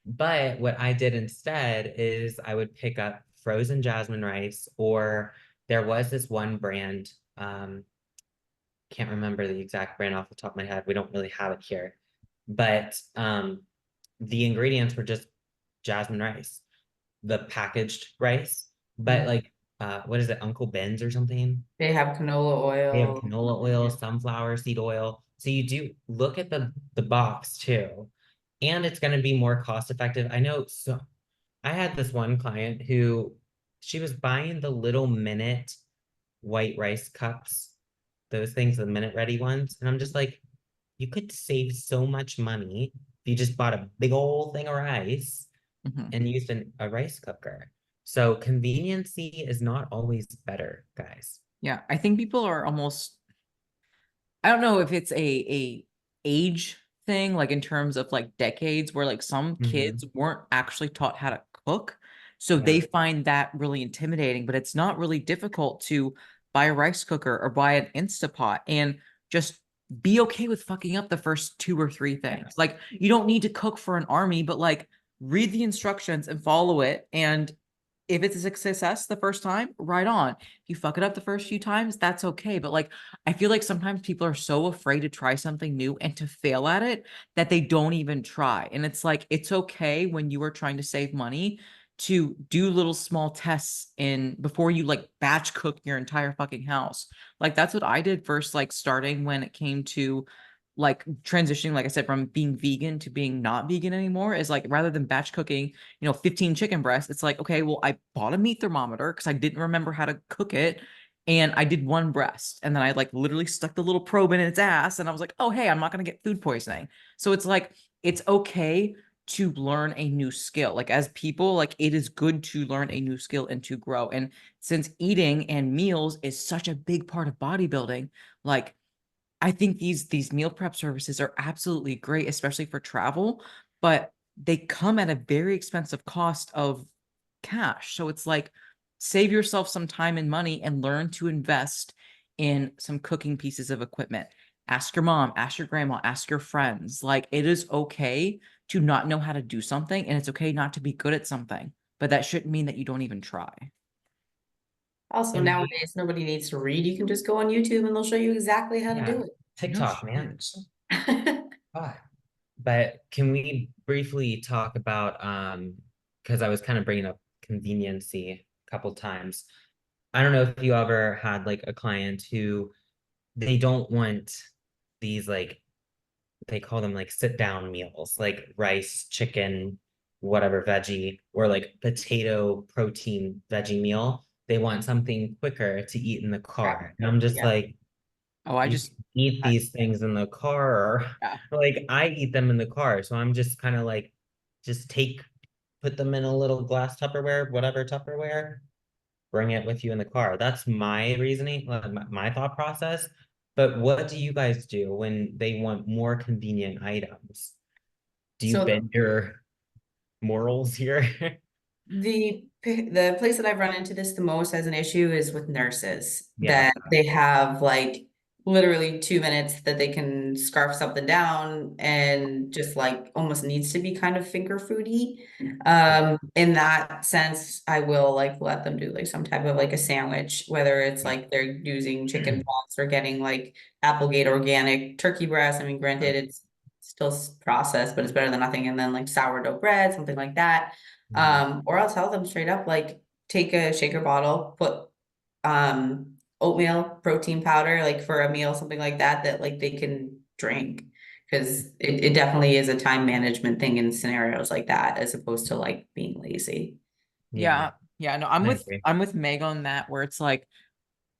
But what I did instead is I would pick up frozen jasmine rice, or there was this one brand, can't remember the exact brand off the top of my head. We don't really have it here. But the ingredients were just jasmine rice, the packaged rice. But like what is it, Uncle Ben's or something? They have canola They have oil. canola oil, sunflower seed oil. So you do look at the box too. And it's going to be more cost effective. I know. So I had this one client who she was buying the little minute white rice cups, those things, the minute ready ones. And I'm just like, you could save so much money if you just bought a big old thing of rice and used a rice cooker. So conveniency is not always better, guys. Yeah, I think people are almost, I don't know if it's a age thing, like in terms of like decades, where like some kids weren't actually taught how to cook. So they find that really intimidating, but it's not really difficult to buy a rice cooker or buy an Instapot and just be okay with fucking up the first 2 or 3 things. Like you don't need to cook for an army, but like read the instructions and follow it. And if it's a success the first time, right on. If you fuck it up the first few times, that's okay. But like, I feel like sometimes people are so afraid to try something new and to fail at it that they don't even try. And it's like, it's okay when you are trying to save money to do little small tests in before you like batch cook your entire fucking house. Like that's what I did first, like starting when it came to like transitioning, like I said, from being vegan to being not vegan anymore, is like rather than batch cooking, 15 chicken breasts, it's like, okay, well, I bought a meat thermometer because I didn't remember how to cook it. And I did one breast. And then I like literally stuck the little probe in its ass. And I was like, oh, hey, I'm not going to get food poisoning. So it's like, it's okay to learn a new skill. Like as people, like it is good to learn a new skill and to grow. And since eating and meals is such a big part of bodybuilding, like I think these meal prep services are absolutely great, especially for travel, but they come at a very expensive cost of cash. So it's like save yourself some time and money and learn to invest in some cooking pieces of equipment. Ask your mom, ask your grandma, ask your friends. Like it is okay to not know how to do something and it's okay not to be good at something, but that shouldn't mean that you don't even try. Also, And nowadays, nobody needs to read. You can just go on YouTube and they'll show you exactly how to yeah, do TikTok, man. it. God. But can we briefly talk about because I was kind of bringing up conveniency a couple times. I don't know if you ever had like a client who they don't want these like they call them like sit down meals, like rice, chicken, whatever veggie, or like potato protein veggie meal. They want something quicker to eat in the car. And I'm just Yeah. like, Oh, I you just, eat I, these things in the car, yeah. or like I eat them in the car. So I'm just kind of like, just put them in a little glass Tupperware, whatever Tupperware, bring it with you in the car. That's my reasoning, my thought process. But what do you guys do when they want more convenient items? Do you So bend your morals here? the place that I've run into this the most as an issue is with nurses, Yeah. that they have like literally 2 minutes that they can scarf something down and just like almost needs to be kind of finger foody. In that sense, I will like let them do like some type of like a sandwich, whether it's Yeah. like they're using chicken pox or getting like Applegate organic turkey breast. I mean, granted, it's still processed, but it's better than nothing. And then like sourdough bread, something like that. Mhm. Or I'll tell them straight up, like, take a shaker bottle, put oatmeal, protein powder, like for a meal, something like that, that like they can drink. Cause it definitely is a time management thing in scenarios like that, as opposed to like being lazy. Yeah, Yeah. Yeah. No, I agree. I'm with Meg on that, where it's like,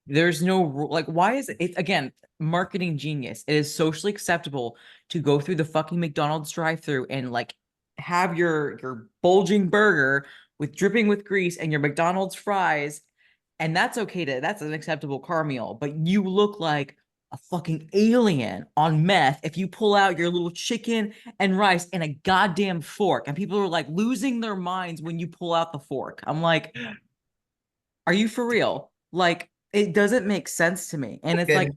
there's no rule. Like, why is it, again, marketing genius? It is socially acceptable to go through the fucking McDonald's drive-through and like have your bulging burger with dripping with grease and your McDonald's fries, and that's okay to that's an acceptable car meal. But you look like a fucking alien on meth if you pull out your little chicken and rice and a goddamn fork, and people are like losing their minds when you pull out the fork. I'm like, are you for real? Like, it doesn't make sense to me. And it's like,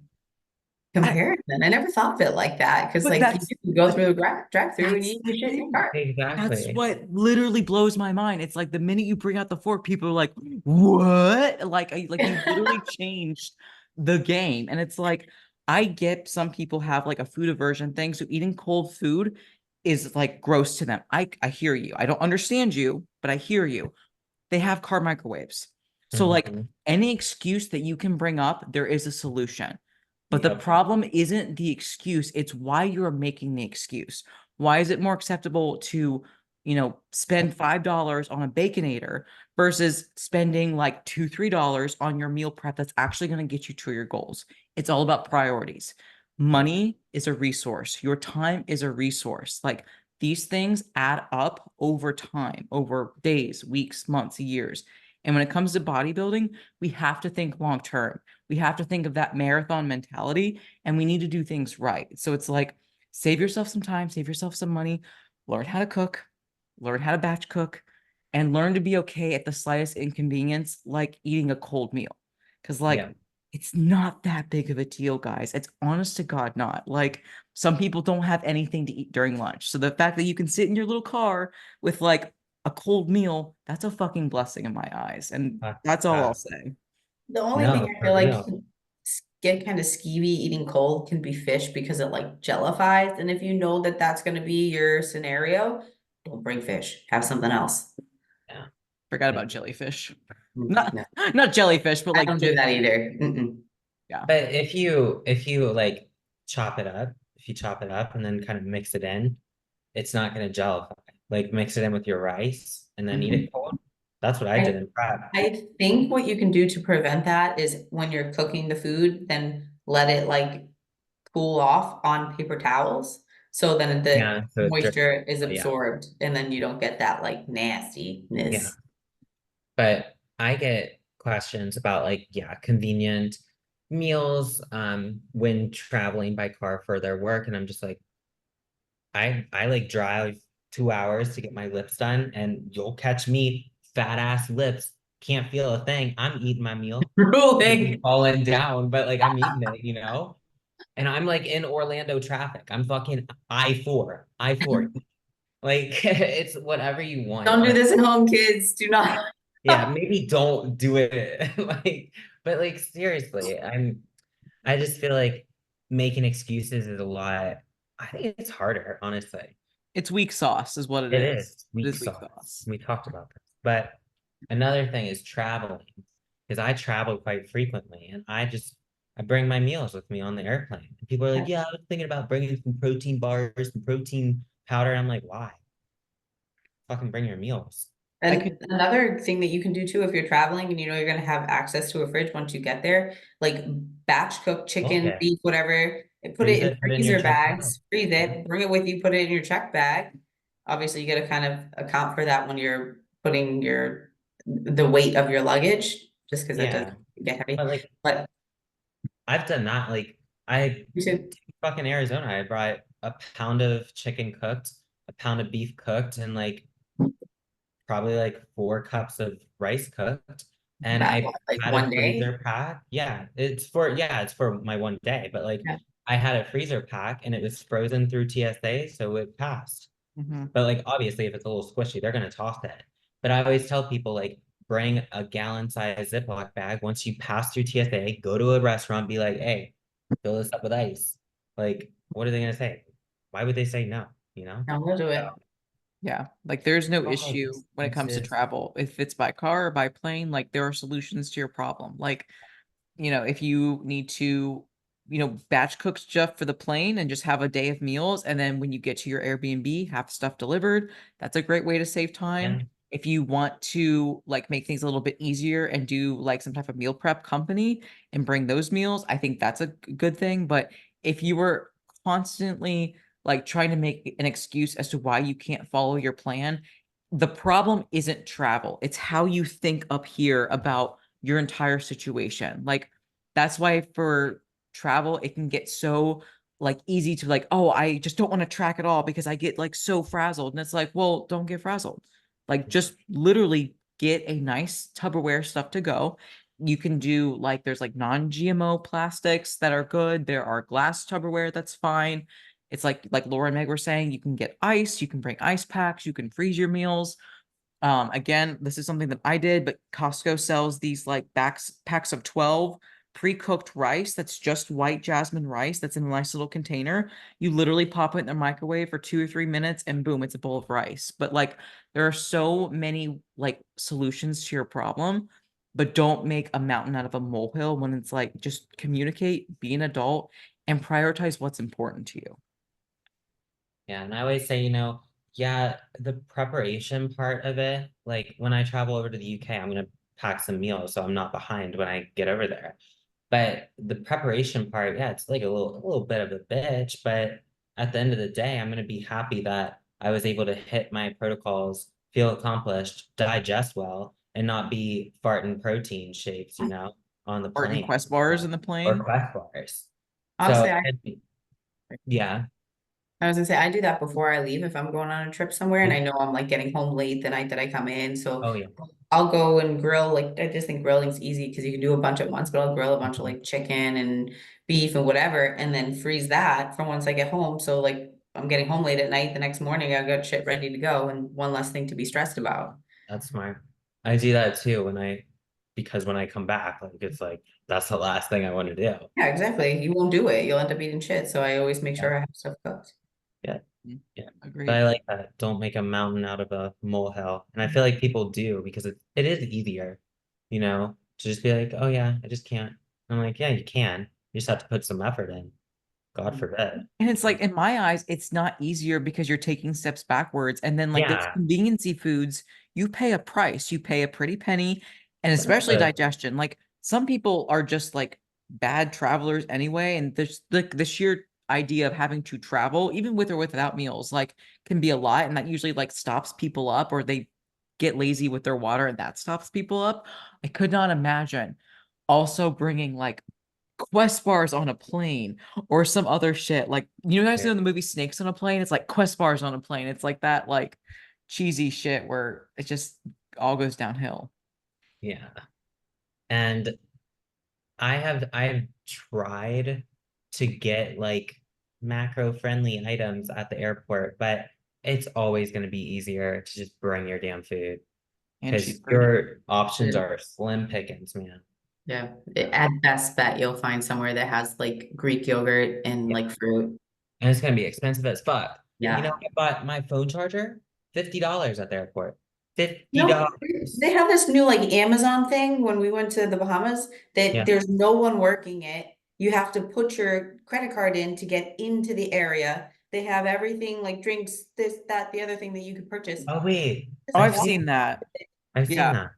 Good I, comparison. I never thought of it like that, because but like you go through the drive through and you that's eat the your shit in your thing. car. That's Exactly. what literally blows my mind. It's like the minute you bring out the fork, people are like, "What?" Like you literally changed the game. And it's like, I get some people have like a food aversion thing, so eating cold food is like gross to them. I hear you. I don't understand you, but I hear you. They have car microwaves. So like Mhm. any excuse that you can bring up, there is a solution. But the Yep. problem isn't the excuse, it's why you're making the excuse. Why is it more acceptable to, spend $5 on a baconator versus spending like $2, $3 on your meal prep that's actually going to get you to your goals? It's all about priorities. Yep. Money is a resource. Your time is a resource. Like, these things add up over time, over days, weeks, months, years. And when it comes to bodybuilding, we have to think long term. We have to think of that marathon mentality, and we need to do things right. So it's like, save yourself some time, save yourself some money, learn how to cook, learn how to batch cook, and learn to be okay at the slightest inconvenience, like eating a cold meal. Because, like, Yep. it's not that big of a deal, guys. It's honest to God not. Like, some people don't have anything to eat during lunch. So the fact that you can sit in your little car with like a cold meal, that's a fucking blessing in my eyes. And that's all I'll That, say. The only thing no, I for feel like real. can get kind of skeevy eating cold can be fish, because it like jellifies. And if you know that that's going to be your scenario, don't bring fish. Have something else. Yeah. Forgot about Like, jellyfish. Not No, not jellyfish, but I like don't do that jellyfish. either. Mm-mm. Yeah. but if you like chop it up, if you chop it up and then kind of mix it in, it's not gonna gel. Like mix it in with your rice and then eat Mhm. it cold. That's what I did I, in prep. I think what you can do to prevent that is when you're cooking the food, then let it like cool off on paper towels. So then the Yeah, so it drips. moisture is Yeah, absorbed and then you don't get that like yeah. nastiness. But I get questions about like, yeah, convenient meals when traveling by car for their work. And I'm just like, I like drive 2 hours to get my lips done, and you'll catch me fat ass lips, can't feel a thing. I'm eating my meal, maybe Ruling. falling down, but like I'm eating it. And I'm like in Orlando traffic. I'm fucking I-4. Like it's whatever you want. Don't do But this at home, kids. Do not. Yeah, maybe don't do it. Like, but like seriously, I just feel like making excuses is a lot. I think it's harder, honestly. It's weak sauce, is what it It is. is It weak is weak sauce. sauce. We talked about this. But another thing is traveling, because I travel quite frequently and I bring my meals with me on the airplane. And people are like, yeah, I was thinking about bringing some protein bars, some protein powder. I'm like, why? Fucking bring your meals. I could, And another thing that you can do too, if you're traveling and you know you're gonna have access to a fridge once you get there, like batch cook chicken, Okay. beef, whatever, and put it Freeze in it, put it in your freezer check bag. bags, freeze Yeah. it, bring it with you, put it in your check bag. Obviously, you gotta kind of account for that when you're putting the weight of your luggage, just because that does Yeah. get heavy. But like But I've done that. Like I you should, fucking Arizona, I brought a pound of chicken cooked, a pound of beef cooked, and like probably like 4 cups of rice cooked. And that I what, like had a one day. freezer pack. Yeah, it's for my one day, but like Yeah. I had a freezer pack and it was frozen through TSA, so it passed. mhm. But like obviously if it's a little squishy, they're gonna toss it. But I always tell people like bring a gallon size Ziploc bag. Once you pass through TSA, go to a restaurant, be like, hey, fill this up with ice. Like, what are they gonna say? Why would they say no? You know? No, we'll do it. So, Yeah, like there's no don't make issue when it comes to excuses. travel. If it's by car or by plane, like there are solutions to your problem. Like, if you need to, batch cook stuff for the plane and just have a day of meals, and then when you get to your Airbnb, have stuff delivered, that's a great way to save time. Yeah. If you want to like make things a little bit easier and do like some type of meal prep company and bring those meals, I think that's a good thing. But if you were constantly like trying to make an excuse as to why you can't follow your plan, the problem isn't travel. It's how you think up here about your entire situation. Like that's why for travel, it can get so like easy to like, oh, I just don't want to track at all because I get like so frazzled. And it's like, well, don't get frazzled. Like just literally get a nice Tupperware stuff to go. You can do like there's like non-GMO plastics that are good. There are glass Tupperware that's fine. It's like Laura and Meg were saying, you can get ice, you can bring ice packs, you can freeze your meals. Again, this is something that I did, but Costco sells these like packs of 12 pre-cooked rice that's just white jasmine rice that's in a nice little container. You literally pop it in the microwave for 2 or 3 minutes and boom, it's a bowl of rice. But like there are so many like solutions to your problem, but don't make a mountain out of a molehill when it's like just communicate, be an adult, and prioritize what's important to you. Yeah, and I always say, yeah, the preparation part of it, like when I travel over to the UK, I'm gonna pack some meals so I'm not behind when I get over there. But the preparation part, yeah, it's like a little bit of a bitch, but at the end of the day, I'm gonna be happy that I was able to hit my protocols, feel accomplished, digest well, and not be farting protein shakes, on the Art and plane. Quest bars So, in the or plane. Quest bars. So, Honestly, yeah. I was gonna say I do that before I leave if I'm going on a trip somewhere and I know I'm like getting home late the night that I come in. So Oh, yeah. I'll go and grill. Like I just think grilling's easy because you can do a bunch at once, but I'll grill a bunch of Mhm. like chicken and beef and whatever, and then freeze that for once I get home. So like I'm getting home late at night, the next morning I got shit ready to go and one less thing to be stressed about. That's smart. I do that too because when I come back, like it's like that's the last thing I want to do. Yeah, exactly. You won't do it. You'll end up eating shit. So I always make Yeah, sure I have stuff cooked. yeah, Mm, yeah. But I agreed. like that. Don't make a mountain out of a molehill. And I feel like people do because it is easier, to just be like, oh yeah, I just can't. I'm like, yeah, you can. You just have to put some effort in. God forbid. And it's like in my eyes, it's not easier because you're taking steps backwards. And then like those Yeah. conveniency foods, you pay a price, you pay a pretty penny, and But especially digestion. Like some people are just like bad travelers anyway. And there's the sheer idea of having to travel, even with or without meals, like can be a lot. And that usually like stops people up or they get lazy with their water and that stops people up. I could not imagine also bringing like Quest bars on a plane or some other shit. Like, guys yeah. know the movie Snakes on a Plane? It's like Quest bars on a plane. It's like that, like cheesy shit where it just all goes downhill. Yeah. And I've tried to get like macro friendly items at the airport, but it's always going to be easier to just bring your damn food. And Because cheaper. your options Yeah. are slim pickings, man. Yeah, at best bet, you'll find somewhere that has like Greek yogurt and Yeah. like fruit. And it's gonna be expensive as fuck. You know, Yeah. I bought my phone charger, $50 at the airport. You know, they $50. have this new like Amazon thing when we went to the Bahamas that Yeah. there's no one working it. You have to put your credit card in to get into the area. They have everything like drinks, this, that, the other thing that you could purchase. Oh wait, Just Oh, I've I've walk. seen that. I've seen Yeah. that.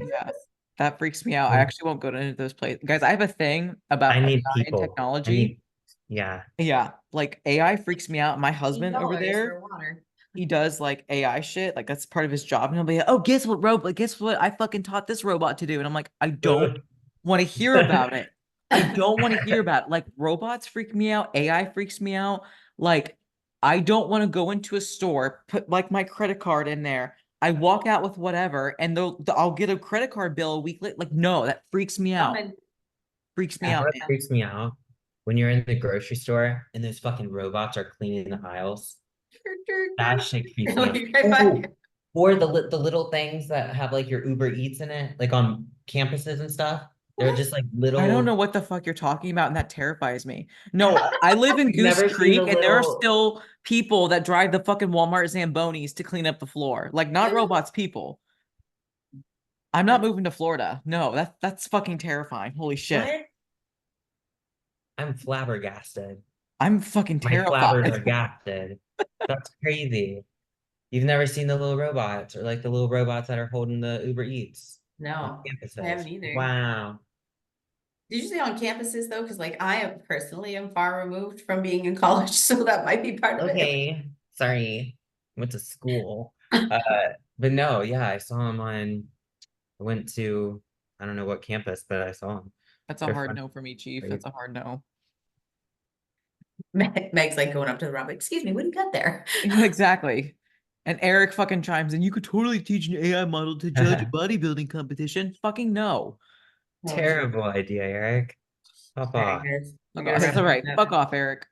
Yeah. That freaks me out. I Oh, actually won't go to any of those places. Guys, I have a thing about I need AI and people. I technology. need, yeah. Yeah, like AI freaks me out. My husband over $18 there, for water. he does like AI shit. Like that's part of his job. And he'll be like, oh, guess what, robot? Guess what? I fucking taught this robot to do. And I'm like, I don't want to hear about it. I don't want to hear about it. Like robots freak me out. AI freaks me out. Like I don't want to go into a store, put like my credit card in there. I walk out with whatever, and I'll get a credit card bill a week later. Like, no, that freaks me out. Coming. Freaks me You know out, what man. freaks me out? When you're in the grocery store and those fucking robots are cleaning the aisles. That shit creeps me out. Right by Ooh, you. or the little things that have like your Uber Eats in it, like on campuses and stuff. They're What? just like I don't know little. what the fuck you're talking about, and that terrifies me. No, I live in You've Goose never seen the Creek, and there are little. still people that drive the fucking Walmart Zambonis to clean up the floor. Like, not robots, people. I'm not moving to Florida. No, that's fucking terrifying. Holy shit. What? I'm flabbergasted. I'm fucking My flabbers are terrified. gasted. That's crazy. You've never seen the little robots or like the little robots that are holding the Uber Eats on No, I campuses. haven't either. Wow. Did you say on campuses though? Because like I am personally am far removed from being in college, so that might be part of it. Okay. Sorry. Went to school. Uh, but no, yeah, I saw him on. I went to, I don't know what campus, but I saw him. That's a They're hard fun. no for me, Chief. That's a hard no. Meg's like going up to the robot. Excuse me, what do you got there? Exactly. And Eric fucking chimes in. You could totally teach an AI model to judge a bodybuilding competition. Fucking no. Oh, geez. Terrible idea, Eric. Pop All right, off. guys, we Fuck gotta off. That's wrap all this right. up. Fuck off, Eric.